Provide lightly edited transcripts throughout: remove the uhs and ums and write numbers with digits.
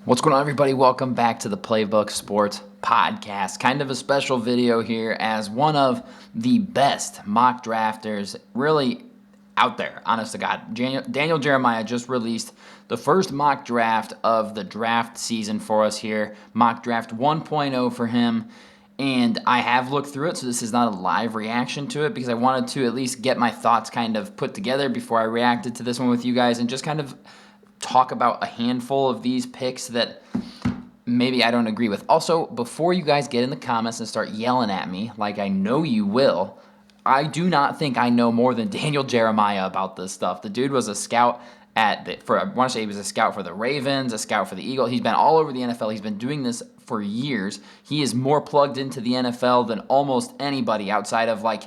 What's going on, everybody? Welcome back to the Playbook Sports Podcast. Kind of a special video here as one of the best mock drafters really out there, honest to God. Daniel Jeremiah just released the first mock draft of the draft season for us here. Mock draft 1.0 for him. And I have looked through it, so this is not a live reaction to it because I wanted to at least get my thoughts kind of put together before I reacted to this one with you guys and just kind of talk about a handful of these picks that maybe I don't agree with. Also, before you guys get in the comments and start yelling at me, like I know you will, I do not think I know more than Daniel Jeremiah about this stuff. The dude was a scout I want to say he was a scout for the Ravens, a scout for the Eagles. He's been all over the NFL. He's been doing this for years. He is more plugged into the NFL than almost anybody outside of like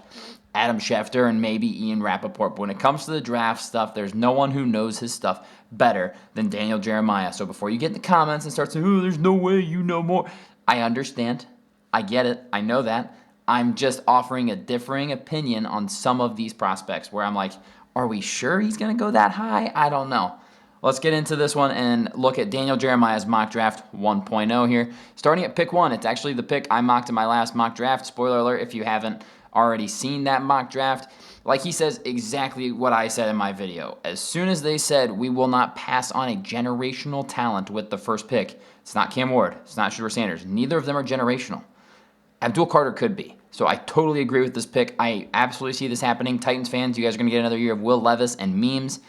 Adam Schefter and maybe Ian Rappaport. But when it comes to the draft stuff, there's no one who knows his stuff better than Daniel Jeremiah. So before you get in the comments and start saying, oh, there's no way you know more, I understand. I get it. I know that. I'm just offering a differing opinion on some of these prospects where I'm like, are we sure he's going to go that high? I don't know. Let's get into this one and look at Daniel Jeremiah's mock draft 1.0 here. Starting at pick 1, it's actually the pick I mocked in my last mock draft. Spoiler alert if you haven't already seen that mock draft. Like he says exactly what I said in my video. As soon as they said we will not pass on a generational talent with the first pick, it's not Cam Ward, it's not Shedeur Sanders. Neither of them are generational. Abdul Carter could be. So I totally agree with this pick. I absolutely see this happening. Titans fans, you guys are going to get another year of Will Levis and memes.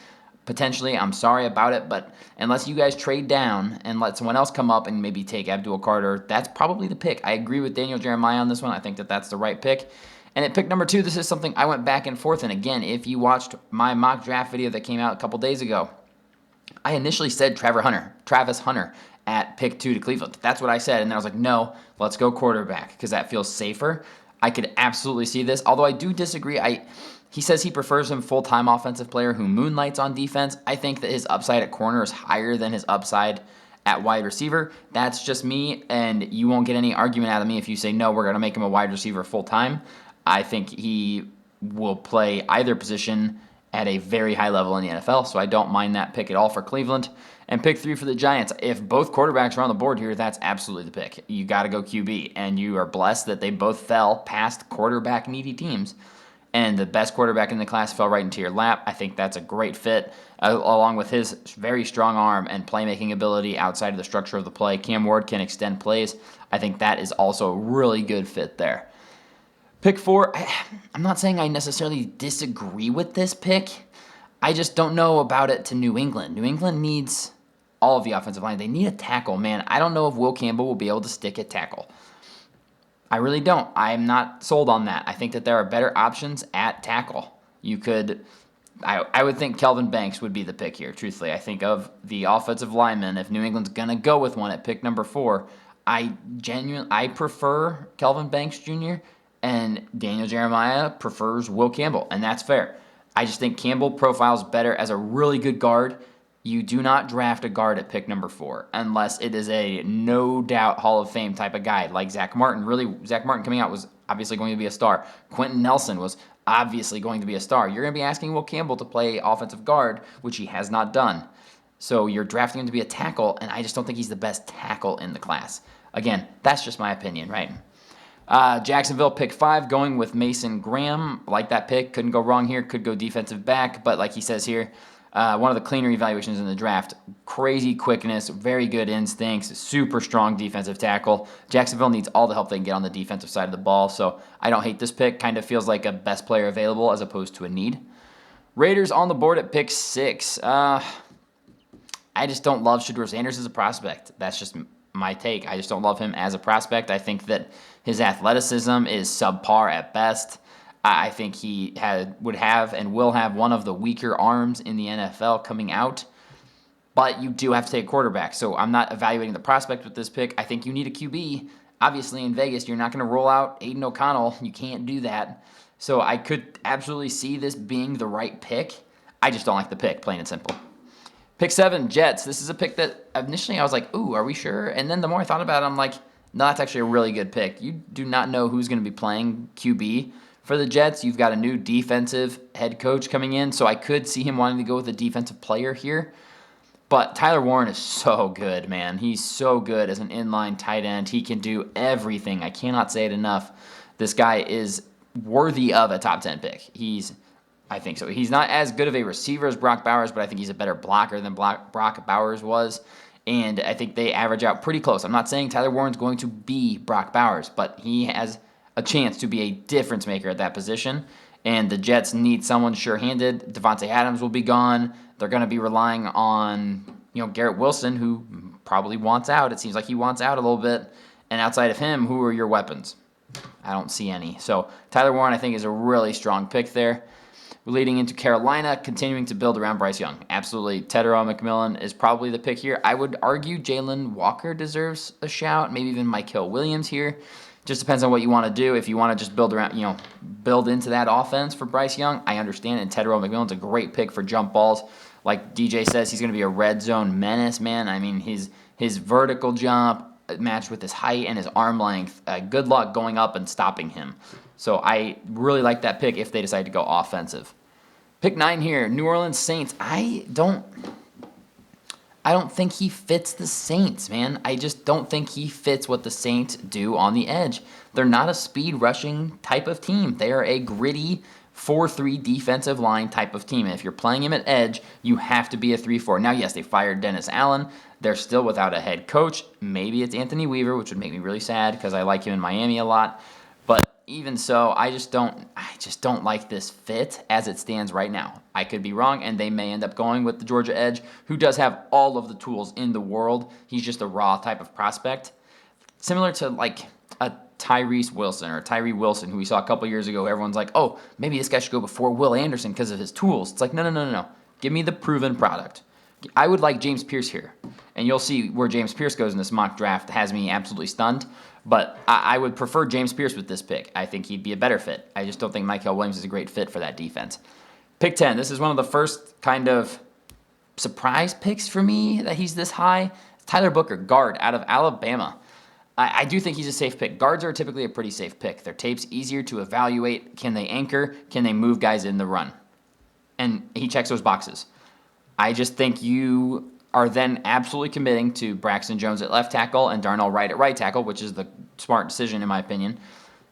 Potentially, I'm sorry about it, but unless you guys trade down and let someone else come up and maybe take Abdul Carter, that's probably the pick. I agree with Daniel Jeremiah on this one. I think that that's the right pick. And at pick number 2, this is something I went back and forth. And again, if you watched my mock draft video that came out a couple days ago, I initially said Travis Hunter at pick 2 to Cleveland. That's what I said. And then I was like, no, let's go quarterback because that feels safer. I could absolutely see this, although I do disagree. He says he prefers him full-time offensive player who moonlights on defense. I think that his upside at corner is higher than his upside at wide receiver. That's just me, and you won't get any argument out of me if you say, no, we're going to make him a wide receiver full-time. I think he will play either position at a very high level in the NFL, so I don't mind that pick at all for Cleveland. And pick 3 for the Giants. If both quarterbacks are on the board here, that's absolutely the pick. You got to go QB, and you are blessed that they both fell past quarterback-needy teams, and the best quarterback in the class fell right into your lap. I think that's a great fit, along with his very strong arm and playmaking ability outside of the structure of the play. Cam Ward can extend plays. I think that is also a really good fit there. Pick 4, I'm not saying I necessarily disagree with this pick. I just don't know about it to New England. New England needs all of the offensive line. They need a tackle, man. I don't know if Will Campbell will be able to stick at tackle. I really don't. I'm not sold on that. I think that there are better options at tackle. I would think Kelvin Banks would be the pick here, truthfully. I think of the offensive lineman, if New England's going to go with one at pick number 4, I prefer Kelvin Banks Jr., and Daniel Jeremiah prefers Will Campbell, and that's fair. I just think Campbell profiles better as a really good guard. You do not draft a guard at pick number 4 unless it is a no-doubt Hall of Fame type of guy like Zach Martin. Really, Zach Martin coming out was obviously going to be a star. Quentin Nelson was obviously going to be a star. You're going to be asking Will Campbell to play offensive guard, which he has not done. So you're drafting him to be a tackle, and I just don't think he's the best tackle in the class. Again, that's just my opinion, right? Jacksonville, pick 5, going with Mason Graham. Like that pick. Couldn't go wrong here. Could go defensive back, but like he says here, one of the cleaner evaluations in the draft. Crazy quickness, very good instincts, super strong defensive tackle. Jacksonville needs all the help they can get on the defensive side of the ball, so I don't hate this pick. Kind of feels like a best player available as opposed to a need. Raiders on the board at pick 6. I just don't love Shedeur Sanders as a prospect. That's just my take. I just don't love him as a prospect. I think that his athleticism is subpar at best. I think he would have and will have one of the weaker arms in the NFL coming out. But you do have to take a quarterback. So I'm not evaluating the prospect with this pick. I think you need a QB. Obviously, in Vegas, you're not going to roll out Aiden O'Connell. You can't do that. So I could absolutely see this being the right pick. I just don't like the pick, plain and simple. Pick 7, Jets. This is a pick that initially I was like, ooh, are we sure? And then the more I thought about it, I'm like, no, that's actually a really good pick. You do not know who's going to be playing QB for the Jets. You've got a new defensive head coach coming in, so I could see him wanting to go with a defensive player here. But Tyler Warren is so good, man. He's so good as an inline tight end. He can do everything. I cannot say it enough. This guy is worthy of a top 10 pick. I think so. He's not as good of a receiver as Brock Bowers, but I think he's a better blocker than Brock Bowers was. And I think they average out pretty close. I'm not saying Tyler Warren's going to be Brock Bowers, but he has a chance to be a difference maker at that position. And the Jets need someone sure-handed. Devontae Adams will be gone. They're going to be relying on, Garrett Wilson, who probably wants out. It seems like he wants out a little bit. And outside of him, who are your weapons? I don't see any. So Tyler Warren, I think, is a really strong pick there. Leading into Carolina, continuing to build around Bryce Young. Absolutely. Tetairoa McMillan is probably the pick here. I would argue Jalen Walker deserves a shout. Maybe even Mykel Williams here. Just depends on what you want to do. If you want to just build around, build into that offense for Bryce Young, I understand. And Tetairoa McMillan's a great pick for jump balls. Like DJ says, he's going to be a red zone menace, man. I mean, his vertical jump matched with his height and his arm length. Good luck going up and stopping him. So I really like that pick if they decide to go offensive. Pick 9 here, New Orleans Saints. I don't think he fits the Saints, man. I just don't think he fits what the Saints do on the edge. They're not a speed rushing type of team. They are a gritty 4-3 defensive line type of team. And if you're playing him at edge, you have to be a 3-4. Now, yes, they fired Dennis Allen. They're still without a head coach. Maybe it's Anthony Weaver, which would make me really sad because I like him in Miami a lot. But even so, I just don't like this fit as it stands right now. I could be wrong, and they may end up going with the Georgia edge, who does have all of the tools in the world. He's just a raw type of prospect. Similar to like a Tyree Wilson, who we saw a couple years ago. Everyone's like, oh, maybe this guy should go before Will Anderson because of his tools. It's like, no. Give me the proven product. I would like James Pierce here. And you'll see where James Pierce goes in this mock draft has me absolutely stunned. But I would prefer James Pierce with this pick. I think he'd be a better fit. I just don't think Mykel Williams is a great fit for that defense. Pick 10. This is one of the first kind of surprise picks for me that he's this high. Tyler Booker, guard out of Alabama. I do think he's a safe pick. Guards are typically a pretty safe pick. Their tape's easier to evaluate. Can they anchor? Can they move guys in the run? And he checks those boxes. I just think you are then absolutely committing to Braxton Jones at left tackle and Darnell Wright at right tackle, which is the smart decision in my opinion.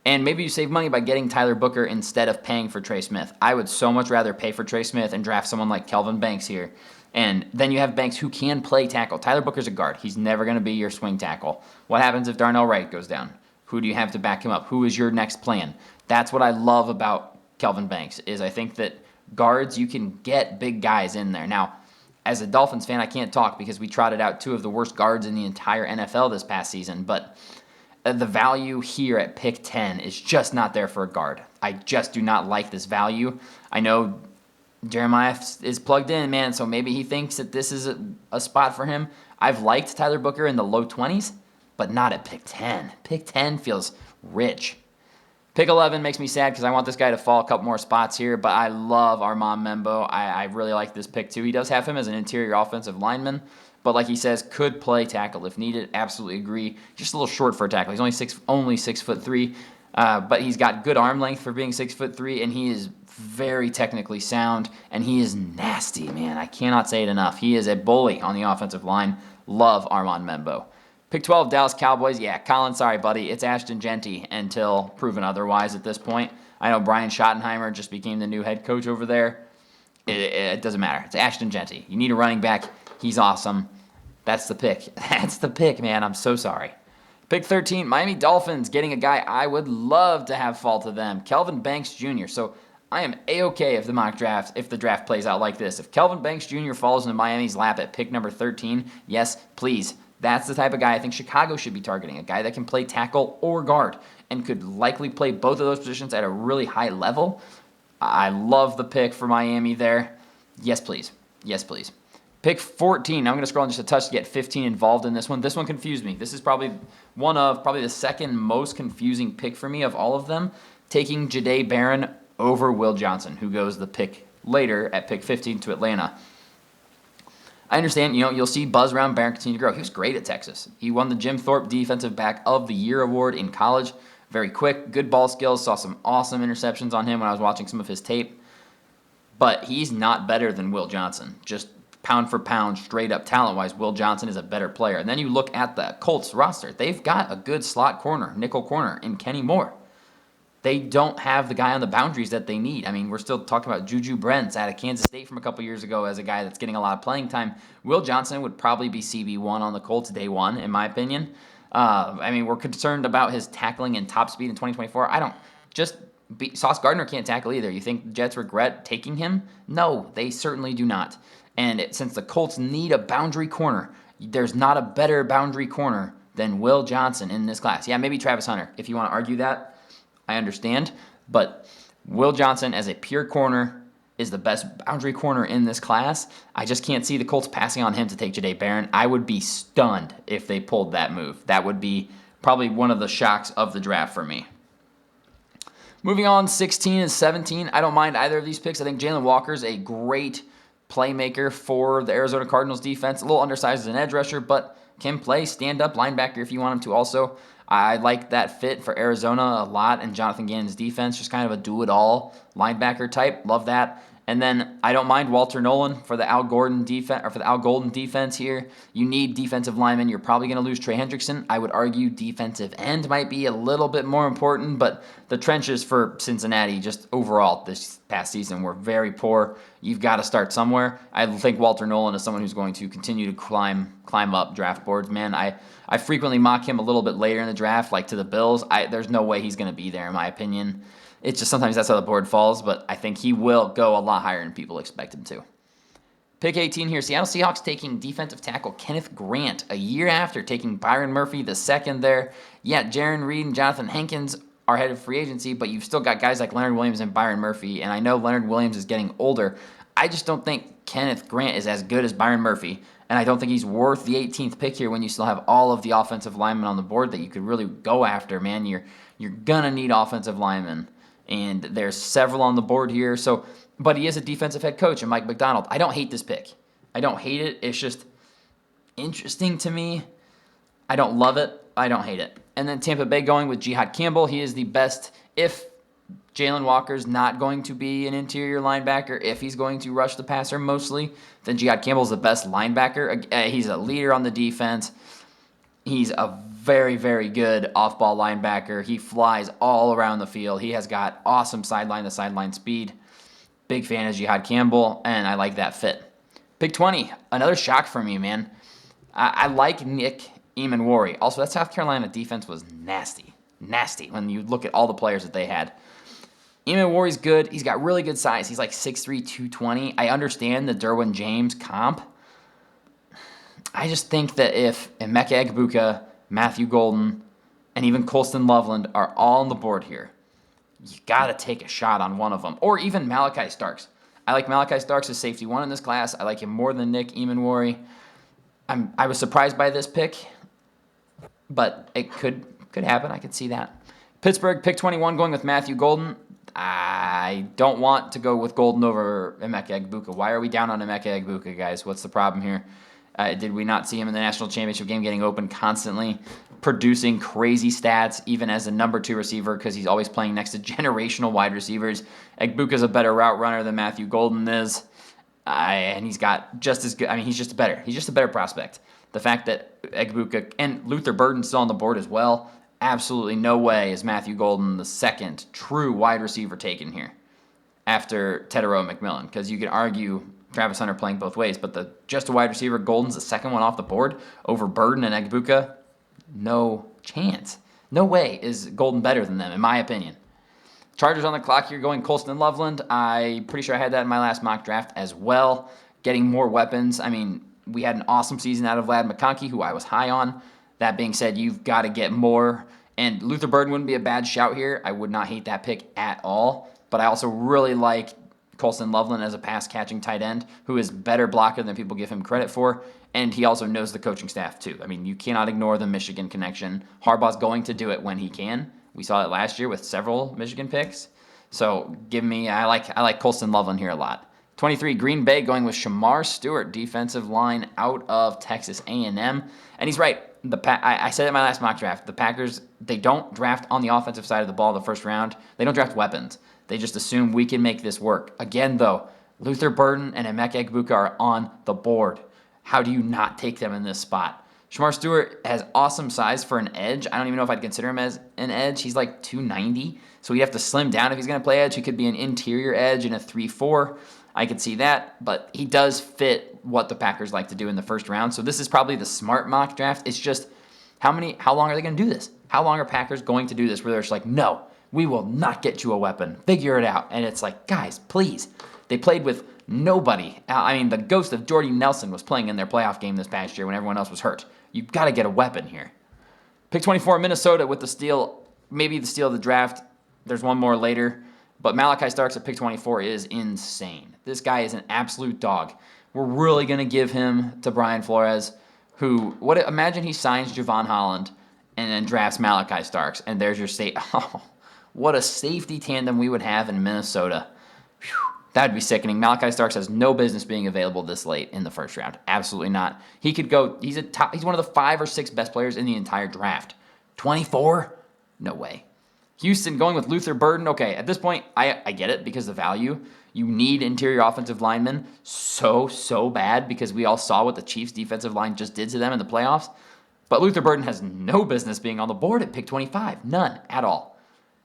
And maybe you save money by getting Tyler Booker instead of paying for Trey Smith. I would so much rather pay for Trey Smith and draft someone like Kelvin Banks here. And then you have Banks who can play tackle. Tyler Booker's a guard. He's never going to be your swing tackle. What happens if Darnell Wright goes down? Who do you have to back him up? Who is your next plan? That's what I love about Kelvin Banks is I think that guards, you can get big guys in there. Now, as a Dolphins fan, I can't talk because we trotted out two of the worst guards in the entire NFL this past season, but the value here at pick 10 is just not there for a guard. I just do not like this value. I know Jeremiah is plugged in, man, so maybe he thinks that this is a spot for him. I've liked Tyler Booker in the low 20s, but not at pick 10. Pick 10 feels rich. Pick 11 makes me sad because I want this guy to fall a couple more spots here, but I love Armand Membo. I really like this pick too. He does have him as an interior offensive lineman, but like he says, could play tackle if needed. Absolutely agree. Just a little short for a tackle. He's only 6'3", but he's got good arm length for being 6'3", and he is very technically sound, and he is nasty, man. I cannot say it enough. He is a bully on the offensive line. Love Armand Membo. Pick 12, Dallas Cowboys. Yeah, Colin, sorry, buddy. It's Ashton Jeanty until proven otherwise at this point. I know Brian Schottenheimer just became the new head coach over there. It doesn't matter. It's Ashton Jeanty. You need a running back. He's awesome. That's the pick. That's the pick, man. I'm so sorry. Pick 13, Miami Dolphins, getting a guy I would love to have fall to them, Kelvin Banks Jr. So I am A-okay if the draft plays out like this. If Kelvin Banks Jr. falls into Miami's lap at pick number 13, yes, please. That's the type of guy I think Chicago should be targeting, a guy that can play tackle or guard and could likely play both of those positions at a really high level. I love the pick for Miami there. Yes, please. Yes, please. Pick 14. Now I'm going to scroll in just a touch to get 15 involved in this one. This one confused me. This is probably the second most confusing pick for me of all of them, taking Jahdae Barron over Will Johnson, who goes the pick later at pick 15 to Atlanta. I understand, you'll see buzz around Barron continue to grow. He was great at Texas. He won the Jim Thorpe Defensive Back of the Year award in college. Very quick, good ball skills. Saw some awesome interceptions on him when I was watching some of his tape. But he's not better than Will Johnson. Just pound for pound, straight up talent-wise, Will Johnson is a better player. And then you look at the Colts roster. They've got a good slot corner, nickel corner in Kenny Moore. They don't have the guy on the boundaries that they need. I mean, we're still talking about Juju Brents out of Kansas State from a couple years ago as a guy that's getting a lot of playing time. Will Johnson would probably be CB1 on the Colts day one, in my opinion. I mean, we're concerned about his tackling and top speed in 2024. Sauce Gardner can't tackle either. You think the Jets regret taking him? No, they certainly do not. And since the Colts need a boundary corner, there's not a better boundary corner than Will Johnson in this class. Yeah, maybe Travis Hunter, if you want to argue that. I understand, but Will Johnson as a pure corner is the best boundary corner in this class. I just can't see the Colts passing on him to take Jahdae Barron. I would be stunned if they pulled that move. That would be probably one of the shocks of the draft for me. Moving on, 16 and 17. I don't mind either of these picks. I think Jalen Walker's a great playmaker for the Arizona Cardinals defense. A little undersized as an edge rusher, but can play stand-up linebacker if you want him to also. I like that fit for Arizona a lot, and Jonathan Gannon's defense, just kind of a do-it-all linebacker type. Love that. And then I don't mind Walter Nolan for the Al Golden defense here. You need defensive linemen. You're probably going to lose Trey Hendrickson. I would argue defensive end might be a little bit more important, but the trenches for Cincinnati just overall this past season were very poor. You've got to start somewhere. I think Walter Nolan is someone who's going to continue to climb up draft boards. Man, I frequently mock him a little bit later in the draft, like to the Bills. There's no way he's going to be there, in my opinion. It's just sometimes that's how the board falls, but I think he will go a lot higher than people expect him to. Pick 18 here. Seattle Seahawks taking defensive tackle Kenneth Grant a year after taking Byron Murphy the second there. Yeah, Jaron Reed and Jonathan Hankins are headed free agency, but you've still got guys like Leonard Williams and Byron Murphy, and I know Leonard Williams is getting older. I just don't think Kenneth Grant is as good as Byron Murphy, and I don't think he's worth the 18th pick here when you still have all of the offensive linemen on the board that you could really go after, man. You're going to need offensive linemen. And there's several on the board here. But he is a defensive head coach, and Mike McDonald. I don't hate this pick. I don't hate it. It's just interesting to me. I don't love it. I don't hate it. And then Tampa Bay going with Jihad Campbell. He is the best. If Jalen Walker's not going to be an interior linebacker, if he's going to rush the passer mostly, then Jihad Campbell's the best linebacker. He's a leader on the defense. He's a very, very good off-ball linebacker. He flies all around the field. He has got awesome sideline-to-sideline speed. Big fan of Jihad Campbell, and I like that fit. Pick 20, another shock for me, man. I like Nick Emmanwori. Also, that South Carolina defense was nasty when you look at all the players that they had. Emmanwori's good. He's got really good size. He's like 6'3", 220. I understand the Derwin James comp. I just think that if Emeka Egbuka, Matthew Golden, and even Colston Loveland are all on the board here, you got to take a shot on one of them. Or even Malachi Starks. I like Malachi Starks as safety one in this class. I like him more than Nick Emmanwori. I was surprised by this pick, but it could happen. I could see that. Pittsburgh, pick 21, going with Matthew Golden. I don't want to go with Golden over Emeka Egbuka. Why are we down on Emeka Egbuka, guys? What's the problem here? Did we not see him in the national championship game getting open constantly, producing crazy stats, even as a number 2 receiver, because he's always playing next to generational wide receivers? Egbuka's a better route runner than Matthew Golden is, and he's got just as good. I mean, he's just a better prospect. The fact that Egbuka and Luther Burden's still on the board as well, absolutely no way is Matthew Golden the second true wide receiver taken here after Tetairoa McMillan, because you can argue Travis Hunter playing both ways, but just a wide receiver, Golden's the second one off the board over Burden and Egbuka. No chance. No way is Golden better than them, in my opinion. Chargers on the clock here going Colston Loveland. I'm pretty sure I had that in my last mock draft as well. Getting more weapons. I mean, we had an awesome season out of Vlad McConkey, who I was high on. That being said, you've got to get more. And Luther Burden wouldn't be a bad shout here. I would not hate that pick at all. But I also really like Colston Loveland as a pass-catching tight end who is better blocker than people give him credit for, and he also knows the coaching staff too. I mean, you cannot ignore the Michigan connection. Harbaugh's going to do it when he can. We saw it last year with several Michigan picks. So I like Colston Loveland here a lot. 23, Green Bay going with Shamar Stewart, defensive line out of Texas A&M. And he's right. I said it in my last mock draft. The Packers, they don't draft on the offensive side of the ball in the first round. They don't draft weapons. They just assume we can make this work. Again, though, Luther Burden and Emeka Egbuka are on the board. How do you not take them in this spot? Shamar Stewart has awesome size for an edge. I don't even know if I'd consider him as an edge. He's like 290, so he'd have to slim down if he's going to play edge. He could be an interior edge in a 3-4. I could see that, but he does fit what the Packers like to do in the first round. So this is probably the smart mock draft. It's just how long are they going to do this? How long are Packers going to do this where they're just like, no, we will not get you a weapon. Figure it out. And it's like, guys, please. They played with nobody. I mean, the ghost of Jordy Nelson was playing in their playoff game this past year when everyone else was hurt. You've got to get a weapon here. Pick 24, Minnesota with the steal, maybe the steal of the draft. There's one more later. But Malachi Starks at pick 24 is insane. This guy is an absolute dog. We're really going to give him to Brian Flores, imagine he signs Javon Holland and then drafts Malachi Starks, and there's your state. Oh, what a safety tandem we would have in Minnesota. Whew. That'd be sickening. Malachi Starks has no business being available this late in the first round. Absolutely not. He could go. He's one of the 5 or 6 best players in the entire draft. 24? No way. Houston going with Luther Burden. Okay, at this point, I get it because of the value. You need interior offensive linemen so bad because we all saw what the Chiefs defensive line just did to them in the playoffs. But Luther Burden has no business being on the board at pick 25. None at all.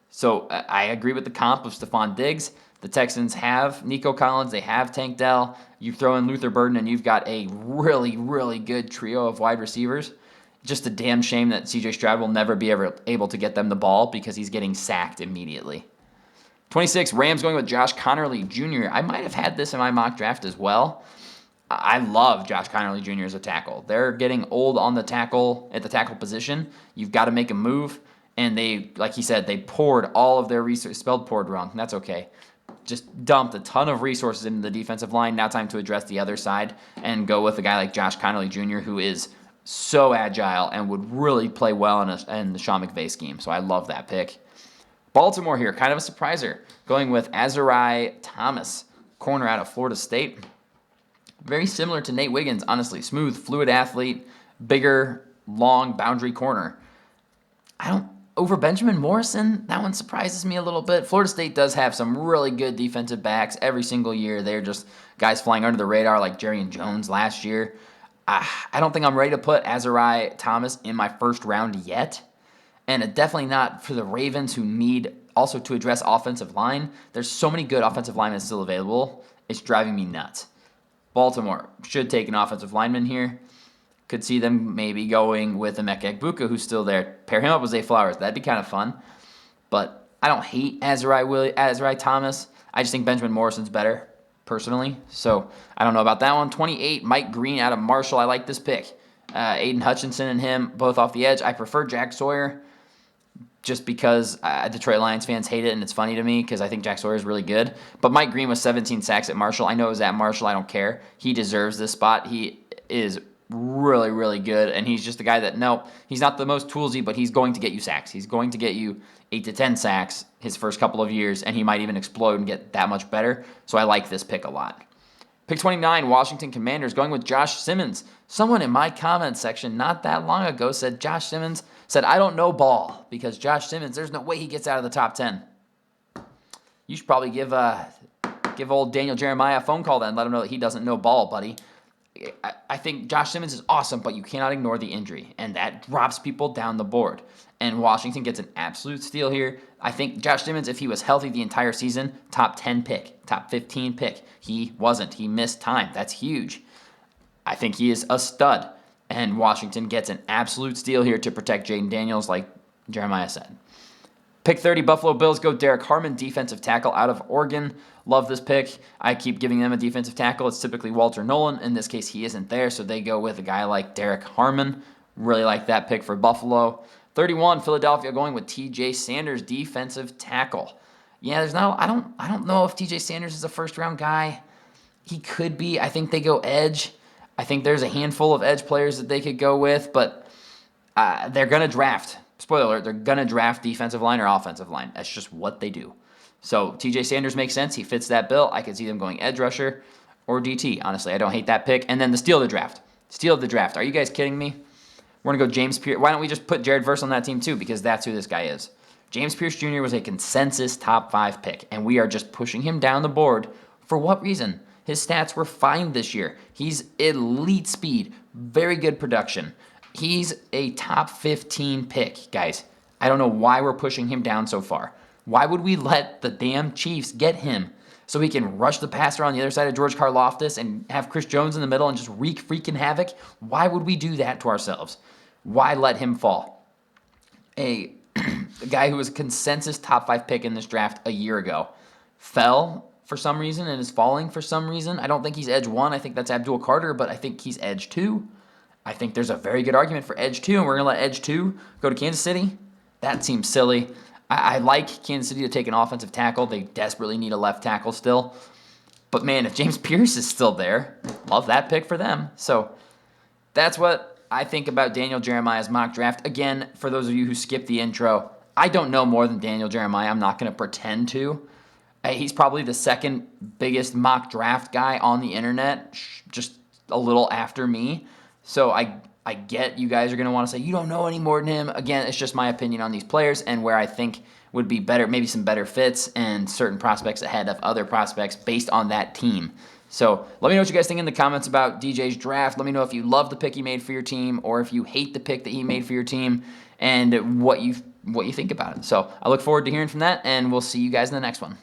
So I agree with the comp of Stephon Diggs. The Texans have Nico Collins. They have Tank Dell. You throw in Luther Burden, and you've got a really, really good trio of wide receivers. Just a damn shame that C.J. Stroud will never be able to get them the ball because he's getting sacked immediately. 26, Rams going with Josh Conerly Jr. I might have had this in my mock draft as well. I love Josh Conerly Jr. as a tackle. They're getting old on the tackle at the tackle position. You've got to make a move. And they, like he said, they poured all of their resources, spelled poured wrong. That's okay. Just dumped a ton of resources into the defensive line. Now time to address the other side and go with a guy like Josh Conerly Jr., who is so agile and would really play well in the Sean McVay scheme. So I love that pick. Baltimore here, kind of a surpriser, going with Azarai Thomas, corner out of Florida State. Very similar to Nate Wiggins, honestly. Smooth, fluid athlete, bigger, long boundary corner. Over Benjamin Morrison, that one surprises me a little bit. Florida State does have some really good defensive backs every single year. They're just guys flying under the radar like Jerry and Jones last year. I don't think I'm ready to put Azarai Thomas in my first round yet. And definitely not for the Ravens, who need also to address offensive line. There's so many good offensive linemen still available. It's driving me nuts. Baltimore should take an offensive lineman here. Could see them maybe going with Emeka Egbuka, who's still there. Pair him up with Zay Flowers. That'd be kind of fun. But I don't hate Azarai Thomas. I just think Benjamin Morrison's better, personally. So I don't know about that one. 28, Mike Green out of Marshall. I like this pick. Aiden Hutchinson and him both off the edge. I prefer Jack Sawyer just because Detroit Lions fans hate it, and it's funny to me because I think Jack Sawyer is really good. But Mike Green was 17 sacks at Marshall. I know it was at Marshall. I don't care. He deserves this spot. He is really, really good, and he's just a guy that, no, he's not the most toolsy, but he's going to get you sacks. He's going to get you 8 to 10 sacks his first couple of years, and he might even explode and get that much better. So I like this pick a lot. Pick 29, Washington Commanders, going with Josh Simmons. Someone in my comment section not that long ago said I don't know ball because Josh Simmons, there's no way he gets out of the top 10. You should probably give old Daniel Jeremiah a phone call then and let him know that he doesn't know ball, buddy. I think Josh Simmons is awesome, but you cannot ignore the injury, and that drops people down the board. And Washington gets an absolute steal here. I think Josh Simmons, if he was healthy the entire season, top 10 pick, top 15 pick. He wasn't. He missed time. That's huge. I think he is a stud, and Washington gets an absolute steal here to protect Jaden Daniels, like Jeremiah said. Pick 30, Buffalo Bills go Derek Harmon, defensive tackle out of Oregon. Love this pick. I keep giving them a defensive tackle. It's typically Walter Nolan. In this case, he isn't there, so they go with a guy like Derek Harmon. Really like that pick for Buffalo. 31, Philadelphia going with T.J. Sanders, defensive tackle. Yeah, I don't know if T.J. Sanders is a first-round guy. He could be. I think they go edge. I think there's a handful of edge players that they could go with, but they're going to draft. Spoiler alert, they're going to draft defensive line or offensive line. That's just what they do. So T.J. Sanders makes sense. He fits that bill. I could see them going edge rusher or DT. Honestly, I don't hate that pick. And then the steal of the draft. Steal of the draft. Are you guys kidding me? We're going to go James Pierce. Why don't we just put Jared Verse on that team too? Because that's who this guy is. James Pierce Jr. was a consensus top 5 pick, and we are just pushing him down the board For what reason? His stats were fine this year. He's elite speed, very good production. He's a top 15 pick, guys. I don't know why we're pushing him down so far. Why would we let the damn Chiefs get him so he can rush the passer on the other side of George Karlaftis and have Chris Jones in the middle and just wreak freaking havoc? Why would we do that to ourselves? Why let him fall? A guy who was a consensus top 5 pick in this draft a year ago fell for some reason and is falling for some reason. I don't think he's edge 1. I think that's Abdul Carter, but I think he's edge 2. I think there's a very good argument for edge 2, and we're going to let edge 2 go to Kansas City? That seems silly. I like Kansas City to take an offensive tackle. They desperately need a left tackle still. But man, if James Pierce is still there, love that pick for them. So that's what I think about Daniel Jeremiah's mock draft. Again, for those of you who skipped the intro, I don't know more than Daniel Jeremiah. I'm not going to pretend to. He's probably the second biggest mock draft guy on the internet, just a little after me. So I get you guys are going to want to say, you don't know any more than him. Again, it's just my opinion on these players and where I think would be better, maybe some better fits and certain prospects ahead of other prospects based on that team. So let me know what you guys think in the comments about DJ's draft. Let me know if you love the pick he made for your team or if you hate the pick that he made for your team and what you think about it. So I look forward to hearing from that, and we'll see you guys in the next one.